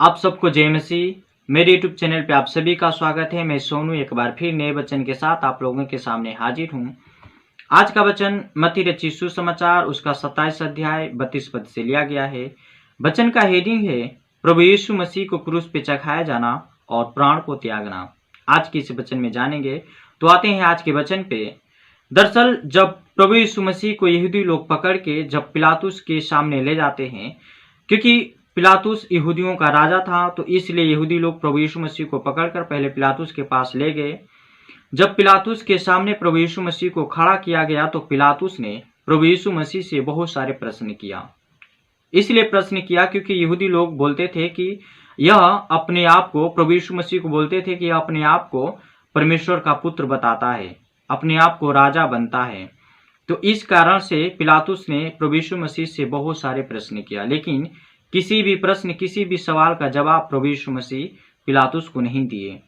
आप सबको जय मसीह। मेरे यूट्यूब चैनल पे आप सभी का स्वागत है। मैं सोनू एक बार फिर नए वचन के साथ आप लोगों के सामने हाजिर हूँ। आज का वचन मत्ती रचित सुसमाचार उसका 27 अध्याय 32 पद से लिया गया है। वचन का हेडिंग है प्रभु यीशु मसीह को क्रूस पे चढ़ाया जाना और प्राण को त्यागना। आज के इस वचन में जानेंगे। तो आते हैं आज के वचन पे। दरअसल जब प्रभु यीशु मसीह को यहूदी लोग पकड़ के जब पिलातुस के सामने ले जाते हैं, क्योंकि पिलातुस यहूदियों का राजा था, तो इसलिए यहूदी लोग प्रभु यीशु मसीह को पकड़कर पहले पिलातुस के पास ले गए। जब पिलातुस के सामने प्रभु यीशु मसीह को खड़ा किया गया तो पिलातुस ने प्रभु यीशु मसीह से बहुत सारे प्रश्न किया। इसलिए प्रश्न किया क्योंकि यहूदी लोग बोलते थे कि यह अपने आप को, प्रभु यीशु मसीह को बोलते थे कि यह अपने आप को परमेश्वर का पुत्र बताता है, अपने आप को राजा बनता है। तो इस कारण से पिलातुस ने प्रभु यीशु मसीह से बहुत सारे प्रश्न किया, लेकिन किसी भी प्रश्न, किसी भी सवाल का जवाब प्रभु यीशु मसीह पिलातुस को नहीं दिए।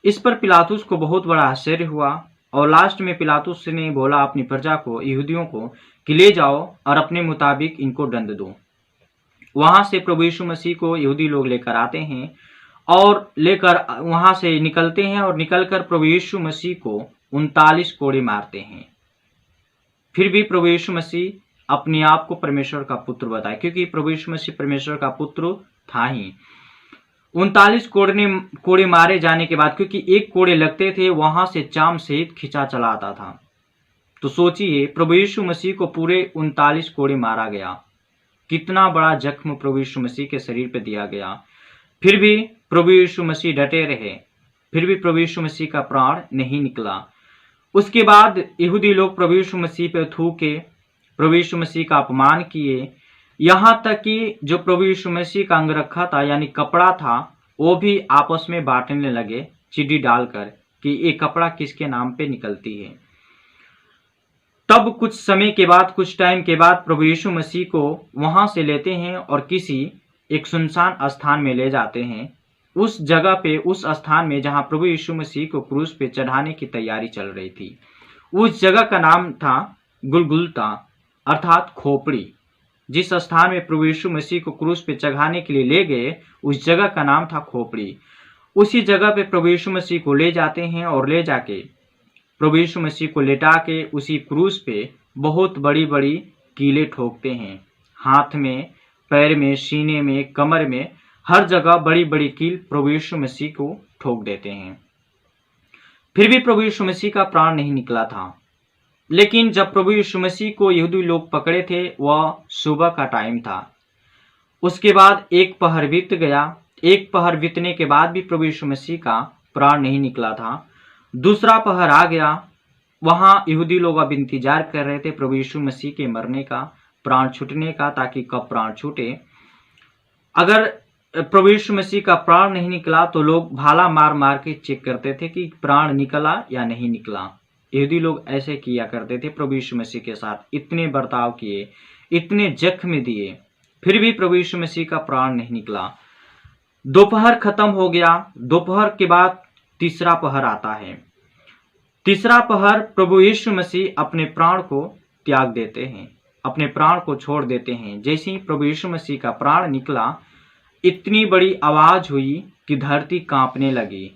इस पर पिलातुस को बहुत बड़ा आश्चर्य हुआ और लास्ट में पिलातुस ने बोला अपनी प्रजा को, यहूदियों को, कि ले जाओ और अपने मुताबिक इनको दंड दो। वहां से प्रभु यीशु मसीह को यहूदी लोग लेकर आते हैं और लेकर वहां से निकलते हैं और निकलकर प्रभु यीशु मसीह को 39 कोड़े मारते हैं। फिर भी प्रभु यीशु मसीह अपने आप को परमेश्वर का पुत्र बताए, क्योंकि प्रभु यीशु मसीह परमेश्वर का पुत्र था ही। 39 कोड़े मारे जाने के बाद, क्योंकि एक कोड़े लगते थे, वहां से चाम सहित खिंचा चला आता था। तो सोचिए, प्रभु यीशु मसीह को पूरे 39 कोड़े मारा गया। कितना बड़ा जख्म प्रभु यीशु मसीह के शरीर पर दिया गया। फिर भी प्रभु यीशु मसीह डटे रहे, फिर भी प्रभु यीशु मसीह का प्राण नहीं निकला। उसके बाद यहूदी लोग प्रभु यीशु मसीह पे थूके, प्रभु यीशु मसीह का अपमान किए। यहाँ तक कि जो प्रभु यीशु मसीह का अंगरखा था, यानी कपड़ा था, वो भी आपस में बांटने लगे चिट्ठी डालकर कि ये कपड़ा किसके नाम पे निकलती है। तब कुछ समय के बाद, कुछ टाइम के बाद प्रभु यीशु मसीह को वहां से लेते हैं और किसी एक सुनसान स्थान में ले जाते हैं। उस जगह पे, उस स्थान में जहां प्रभु यीशु मसीह को क्रूस पे चढ़ाने की तैयारी चल रही थी। उस जगह का नाम था गुलगुलता, अर्थात खोपड़ी। जिस स्थान में प्रभु यीशु मसीह को क्रूस पे चढ़ाने के लिए ले गए, उस जगह का नाम था खोपड़ी। उसी जगह पे प्रभु यीशु मसीह को ले जाते हैं और ले जाके प्रभु यीशु मसीह को लेटा के उसी क्रूस पे बहुत बड़ी बड़ी कीलें ठोकते हैं। हाथ में, पैर में, सीने में, कमर में, हर जगह बड़ी बड़ी कील प्रभु यीशु मसीह को ठोक देते हैं। फिर भी प्रभु यीशु मसीह का प्राण नहीं निकला था। लेकिन जब प्रभु यीशु मसीह को यहूदी लोग पकड़े थे, वह सुबह का टाइम था। उसके बाद एक पहर बीत गया। एक पहर बीतने के बाद भी प्रभु यीशु मसीह का प्राण नहीं निकला था। दूसरा पहर आ गया। वहां यहूदी लोग अब इंतजार कर रहे थे प्रभु यीशु मसीह के मरने का, प्राण छूटने का, ताकि कब प्राण छूटे। अगर प्रभु यीशु मसीह का प्राण नहीं निकला तो लोग भाला मार मार के चेक करते थे कि प्राण निकला या नहीं निकला। यहूदी लोग ऐसे किया करते थे प्रभु यीशु मसीह के साथ। इतने बर्ताव किए, इतने जख्म दिए, फिर भी प्रभु यीशु मसीह का प्राण नहीं निकला। दोपहर खत्म हो गया। दोपहर के बाद तीसरा पहर आता है। तीसरा पहर प्रभु यीशु मसीह अपने प्राण को त्याग देते हैं, अपने प्राण को छोड़ देते हैं। जैसे ही प्रभु यीशु मसीह का प्राण निकला, इतनी बड़ी आवाज हुई कि धरती कांपने लगी।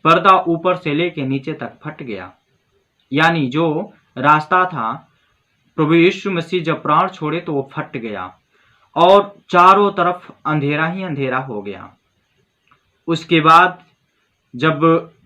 पर्दा ऊपर से लेके नीचे तक फट गया। यानी जो रास्ता था, प्रभु यीशु मसीह जब प्राण छोड़े तो वो फट गया और चारों तरफ अंधेरा ही अंधेरा हो गया। उसके बाद जब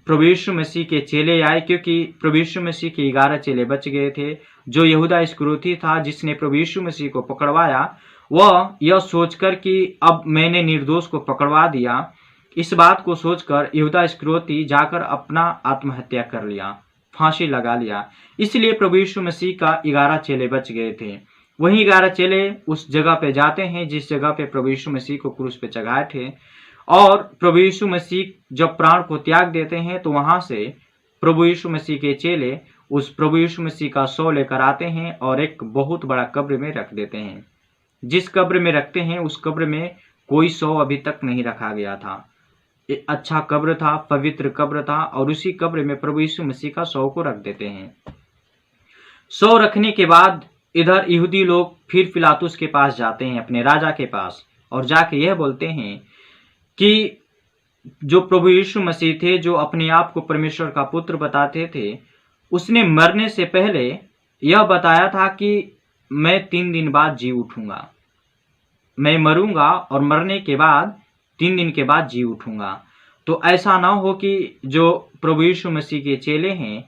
प्रभु यीशु मसीह के चेले आए, क्योंकि प्रभु यीशु मसीह के 11 चेले बच गए थे। जो यहूदा इस्करियोती था, जिसने प्रभु यीशु मसीह को पकड़वाया, वह यह सोचकर कि अब मैंने निर्दोष को पकड़वा दिया, इस बात को सोचकर यहूदा इस्करियोती जाकर अपना आत्महत्या कर लिया, फांसी लगा लिया। इसलिए प्रभु यीशु मसीह का 11 चेले बच गए थे। वही 11 चेले उस जगह पे जाते हैं जिस जगह पे प्रभु यीशु मसीह को क्रूस पे चढ़ाए थे। और प्रभु यीशु मसीह जब प्राण को त्याग देते हैं तो वहां से प्रभु यीशु मसीह के चेले उस प्रभु यीशु मसीह का शव लेकर आते हैं और एक बहुत बड़ा कब्र में रख देते हैं। जिस कब्र में रखते हैं उस कब्र में कोई शव अभी तक नहीं रखा गया था। एक अच्छा कब्र था, पवित्र कब्र था, और उसी कब्र में प्रभु यीशु मसीह का शव को रख देते हैं। शव रखने के बाद इधर यहूदी लोग फिर पिलातुस के पास जाते हैं, अपने राजा के पास, और जाके यह बोलते हैं कि जो प्रभु यीशु मसीह थे, जो अपने आप को परमेश्वर का पुत्र बताते थे, उसने मरने से पहले यह बताया था कि मैं 3 दिन बाद जी उठूंगा, मैं मरूंगा और मरने के बाद 3 दिन के बाद जी उठूंगा। तो ऐसा ना हो कि जो प्रभु यीशु मसीह के चेले हैं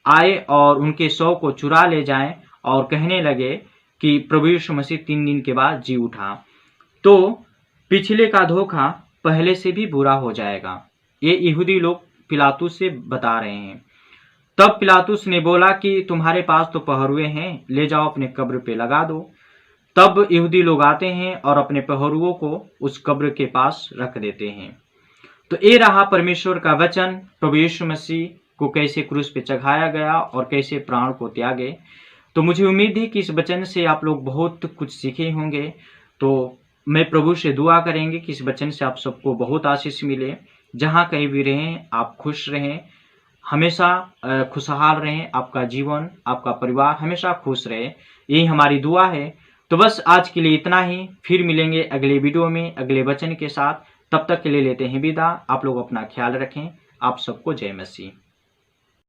आए और उनके शव को चुरा ले जाएं और कहने लगे कि प्रभु यीशु मसीह 3 दिन के बाद जी उठा। तो पिछले का धोखा पहले से भी बुरा हो जाएगा। ये यहूदी लोग पिलातुस से बता रहे हैं। तब पिलातुस ने बोला कि तुम्हारे पास तो पहरुए हैं, ले जाओ अपने कब्र पे लगा दो। तब यहूदी लोग आते हैं और अपने पहरुओं को उस कब्र के पास रख देते हैं। तो ये रहा परमेश्वर का वचन, प्रभु यीशु मसीह को कैसे क्रूस पे चढ़ाया गया और कैसे प्राण को त्यागे। तो मुझे उम्मीद है कि इस वचन से आप लोग बहुत कुछ सीखे होंगे। तो मैं प्रभु से दुआ करेंगे कि इस वचन से आप सबको बहुत आशीष मिले। जहाँ कहीं भी रहें आप खुश रहें, हमेशा खुशहाल रहें, आपका जीवन आपका परिवार हमेशा खुश रहे, यही हमारी दुआ है। तो बस आज के लिए इतना ही, फिर मिलेंगे अगले वीडियो में अगले वचन के साथ। तब तक के लिए लेते हैं विदा। आप लोग अपना ख्याल रखें। आप सबको जय मसीह।